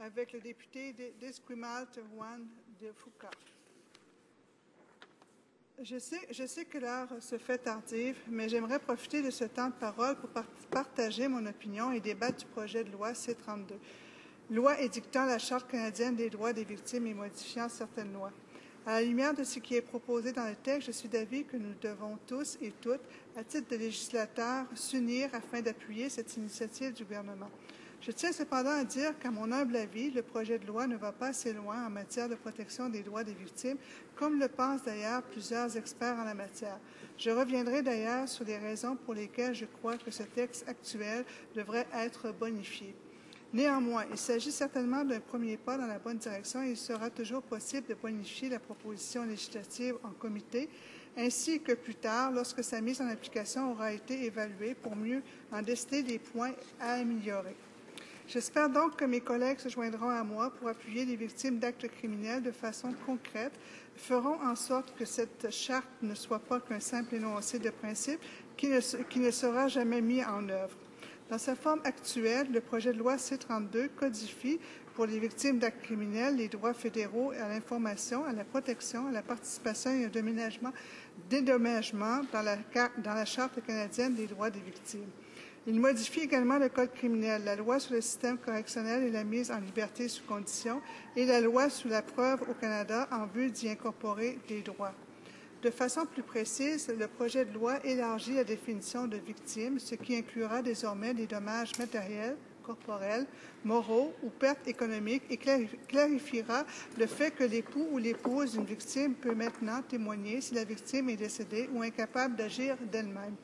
avec le député d'Esquimalt-Rouen de Foucault. Je sais que l'heure se fait tardive, mais j'aimerais profiter de ce temps de parole pour partager mon opinion et débattre du projet de loi C-32, loi édictant la Charte canadienne des droits des victimes et modifiant certaines lois. À la lumière de ce qui est proposé dans le texte, je suis d'avis que nous devons tous et toutes, à titre de législateurs, s'unir afin d'appuyer cette initiative du gouvernement. Je tiens cependant à dire qu'à mon humble avis, le projet de loi ne va pas assez loin en matière de protection des droits des victimes, comme le pensent d'ailleurs plusieurs experts en la matière. Je reviendrai d'ailleurs sur les raisons pour lesquelles je crois que ce texte actuel devrait être bonifié. Néanmoins, il s'agit certainement d'un premier pas dans la bonne direction et il sera toujours possible de bonifier la proposition législative en comité, ainsi que plus tard, lorsque sa mise en application aura été évaluée pour mieux en déceler les points à améliorer. J'espère donc que mes collègues se joindront à moi pour appuyer les victimes d'actes criminels de façon concrète, feront en sorte que cette charte ne soit pas qu'un simple énoncé de principe qui ne sera jamais mis en œuvre. Dans sa forme actuelle, le projet de loi C-32 codifie pour les victimes d'actes criminels les droits fédéraux à l'information, à la protection, à la participation et au dédommagement dans la Charte canadienne des droits des victimes. Il modifie également le Code criminel, la loi sur le système correctionnel et la mise en liberté sous condition et la loi sur la preuve au Canada en vue d'y incorporer des droits. De façon plus précise, le projet de loi élargit la définition de victime, ce qui inclura désormais des dommages matériels, corporels, moraux ou pertes économiques et clarifiera le fait que l'époux ou l'épouse d'une victime peut maintenant témoigner si la victime est décédée ou incapable d'agir d'elle-même.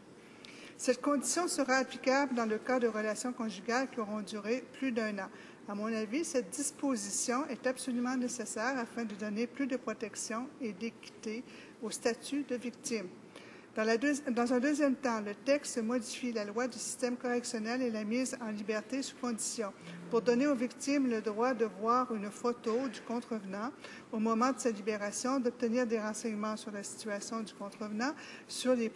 Cette condition sera applicable dans le cas de relations conjugales qui auront duré plus d'1 an. À mon avis, cette disposition est absolument nécessaire afin de donner plus de protection et d'équité au statut de victime. Dans un deuxième temps, le texte modifie la loi du système correctionnel et la mise en liberté sous condition pour donner aux victimes le droit de voir une photo du contrevenant au moment de sa libération, d'obtenir des renseignements sur la situation du contrevenant, sur les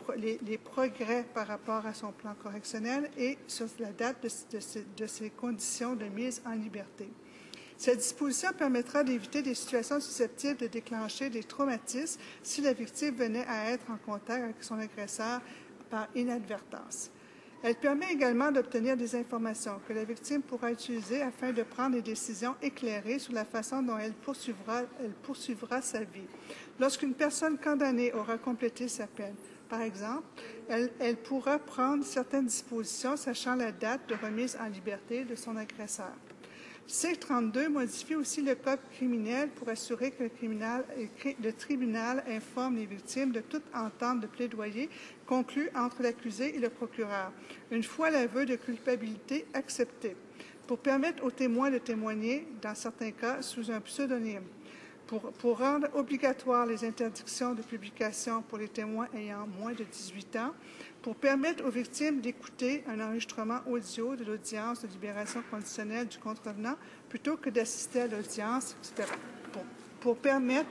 progrès par rapport à son plan correctionnel et sur la date de ses conditions de mise en liberté. Cette disposition permettra d'éviter des situations susceptibles de déclencher des traumatismes si la victime venait à être en contact avec son agresseur par inadvertance. Elle permet également d'obtenir des informations que la victime pourra utiliser afin de prendre des décisions éclairées sur la façon dont elle poursuivra sa vie. Lorsqu'une personne condamnée aura complété sa peine, par exemple, elle pourra prendre certaines dispositions sachant la date de remise en liberté de son agresseur. C-32 modifie aussi le Code criminel pour assurer que le tribunal informe les victimes de toute entente de plaidoyer conclue entre l'accusé et le procureur, une fois l'aveu de culpabilité accepté, pour permettre aux témoins de témoigner, dans certains cas, sous un pseudonyme, pour rendre obligatoires les interdictions de publication pour les témoins ayant moins de 18 ans, pour permettre aux victimes d'écouter un enregistrement audio de l'audience de libération conditionnelle du contrevenant plutôt que d'assister à l'audience, etc. Pour permettre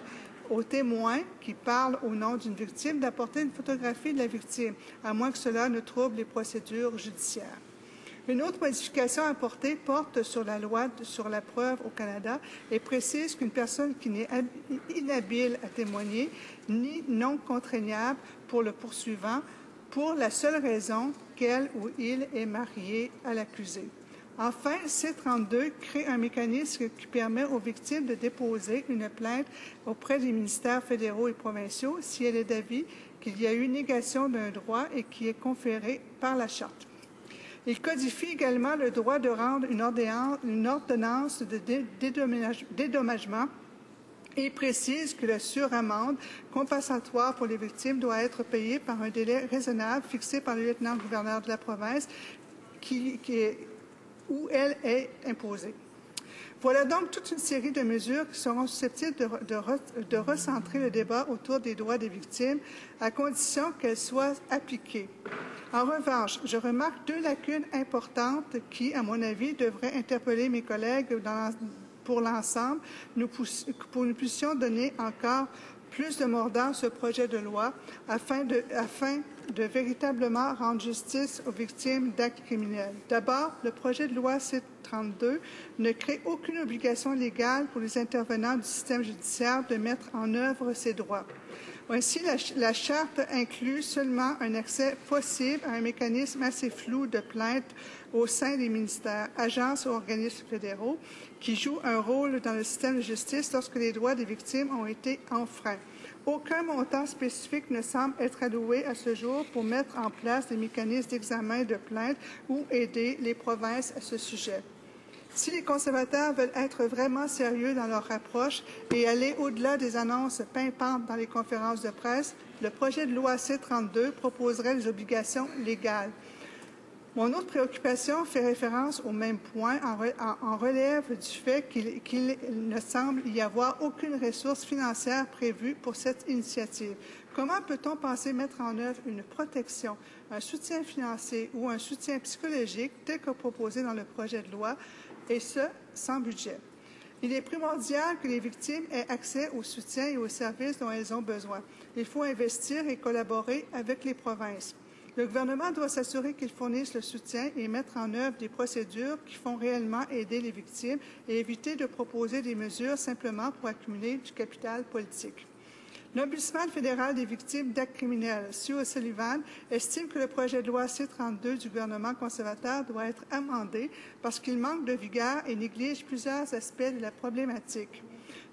aux témoins qui parlent au nom d'une victime d'apporter une photographie de la victime, à moins que cela ne trouble les procédures judiciaires. Une autre modification apportée porte sur la loi sur la preuve au Canada et précise qu'une personne qui n'est inhabile à témoigner ni non contraignable pour le poursuivant pour la seule raison qu'elle ou il est marié à l'accusé. Enfin, C-32 crée un mécanisme qui permet aux victimes de déposer une plainte auprès des ministères fédéraux et provinciaux si elle est d'avis qu'il y a eu négation d'un droit et qui est conféré par la Charte. Il codifie également le droit de rendre une ordonnance de dédommagement et précise que la suramende compensatoire pour les victimes doit être payée par un délai raisonnable fixé par le lieutenant-gouverneur de la province où elle est imposée. Voilà donc toute une série de mesures qui seront susceptibles de recentrer le débat autour des droits des victimes, à condition qu'elles soient appliquées. En revanche, je remarque 2 lacunes importantes qui, à mon avis, devraient interpeller mes collègues pour l'ensemble, pour que nous puissions donner encore plus de mordant ce projet de loi afin de véritablement rendre justice aux victimes d'actes criminels. D'abord, le projet de loi C-32 ne crée aucune obligation légale pour les intervenants du système judiciaire de mettre en œuvre ces droits. Ainsi, la Charte inclut seulement un accès possible à un mécanisme assez flou de plainte au sein des ministères, agences ou organismes fédéraux qui jouent un rôle dans le système de justice lorsque les droits des victimes ont été enfreints. Aucun montant spécifique ne semble être alloué à ce jour pour mettre en place des mécanismes d'examen de plainte ou aider les provinces à ce sujet. Si les conservateurs veulent être vraiment sérieux dans leur approche et aller au-delà des annonces pimpantes dans les conférences de presse, le projet de loi C-32 proposerait des obligations légales. Mon autre préoccupation fait référence au même point, en relève du fait qu'il ne semble y avoir aucune ressource financière prévue pour cette initiative. Comment peut-on penser mettre en œuvre une protection, un soutien financier ou un soutien psychologique tel que proposé dans le projet de loi, et ce, sans budget? Il est primordial que les victimes aient accès au soutien et aux services dont elles ont besoin. Il faut investir et collaborer avec les provinces. Le gouvernement doit s'assurer qu'il fournisse le soutien et mettre en œuvre des procédures qui font réellement aider les victimes et éviter de proposer des mesures simplement pour accumuler du capital politique. L'Ombudsman fédéral des victimes d'actes criminels, Sue O'Sullivan, estime que le projet de loi C-32 du gouvernement conservateur doit être amendé parce qu'il manque de vigueur et néglige plusieurs aspects de la problématique.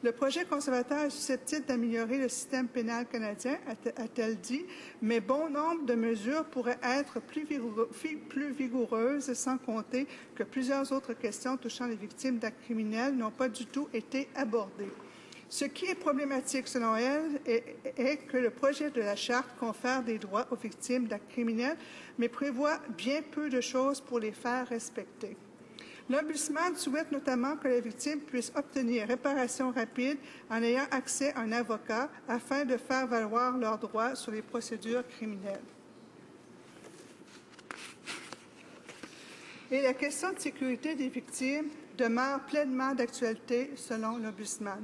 Le projet conservateur est susceptible d'améliorer le système pénal canadien, a-t-elle dit, mais bon nombre de mesures pourraient être plus vigoureuses, sans compter que plusieurs autres questions touchant les victimes d'actes criminels n'ont pas du tout été abordées. Ce qui est problématique, selon elle, est que le projet de la Charte confère des droits aux victimes d'actes criminels, mais prévoit bien peu de choses pour les faire respecter. L'Ombudsman souhaite notamment que les victimes puissent obtenir réparation rapide en ayant accès à un avocat afin de faire valoir leurs droits sur les procédures criminelles. Et la question de sécurité des victimes demeure pleinement d'actualité selon l'Ombudsman.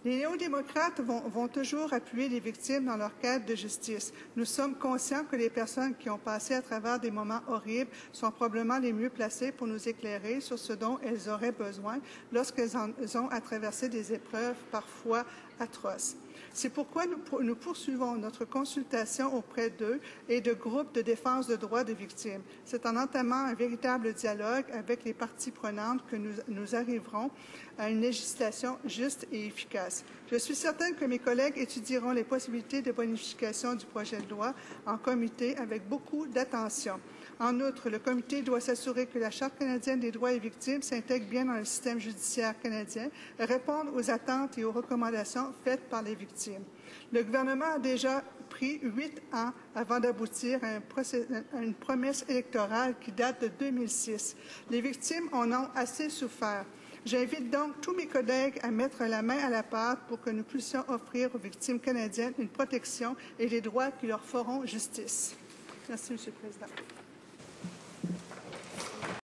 Les néo-démocrates vont toujours appuyer les victimes dans leur quête de justice. Nous sommes conscients que les personnes qui ont passé à travers des moments horribles sont probablement les mieux placées pour nous éclairer sur ce dont elles auraient besoin lorsqu'elles ont à traverser des épreuves parfois atroces. C'est pourquoi nous poursuivons notre consultation auprès d'eux et de groupes de défense de droits des victimes. C'est en entamant un véritable dialogue avec les parties prenantes que nous arriverons à une législation juste et efficace. Je suis certaine que mes collègues étudieront les possibilités de bonification du projet de loi en comité avec beaucoup d'attention. En outre, le comité doit s'assurer que la Charte canadienne des droits des victimes s'intègre bien dans le système judiciaire canadien et réponde aux attentes et aux recommandations faites par les victimes. Le gouvernement a déjà pris 8 ans avant d'aboutir à une promesse électorale qui date de 2006. Les victimes en ont assez souffert. J'invite donc tous mes collègues à mettre la main à la pâte pour que nous puissions offrir aux victimes canadiennes une protection et les droits qui leur feront justice. Merci, M. le Président.